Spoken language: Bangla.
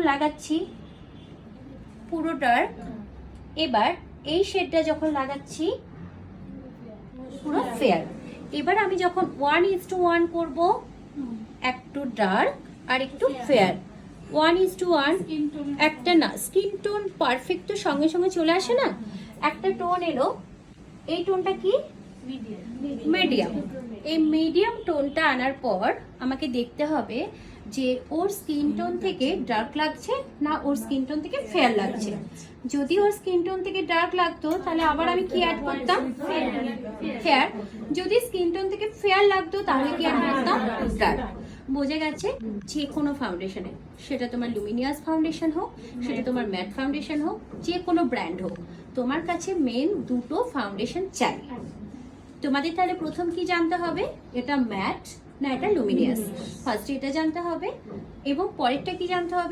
লাগাচ্ছি পুরো ডার্ক, এবার এই শেডটা যখন লাগাচ্ছি পুরো ফেয়ার। এবার আমি যখন 1:1 করব, একটু ডার্ক আর একটু ফেয়ার, 1:1, একটা না স্কিন টোন পারফেক্ট তো সঙ্গে সঙ্গে চলে আসে না, একটা টোন এলো, এই টোনটা কি মিডিয়াম, এই মিডিয়াম টোনটা আনার পর আমাকে দেখতে হবে যে ওর স্কিন টোন থেকে ডার্ক লাগছে না ওর স্কিন টোন থেকে ফেয়ার লাগছে। যদি ওর স্কিন টোন থেকে ডার্ক লাগতো তাহলে আবার আমি কি অ্যাড করতাম, ফেয়ার। যদি স্কিন টোন থেকে ফেয়ার লাগতো তাহলে কি অ্যাড করতাম, ডার্ক। বোঝা গেছে? যে কোনো ফাউন্ডেশনে, সেটা তোমার লুমিনিয়াস ফাউন্ডেশন হোক, সেটা তোমার ম্যাট ফাউন্ডেশন হোক, যে কোনো ব্র্যান্ড হোক, তোমার কাছে মেন দুটো ফাউন্ডেশন চাই। তোমাদের তাহলে প্রথম কি জানতে হবে, এটা ম্যাট না এটা লুমিনিয়াস, ফার্স্টে এটা জানতে হবে, এবং পরেরটা কি জানতে হবে,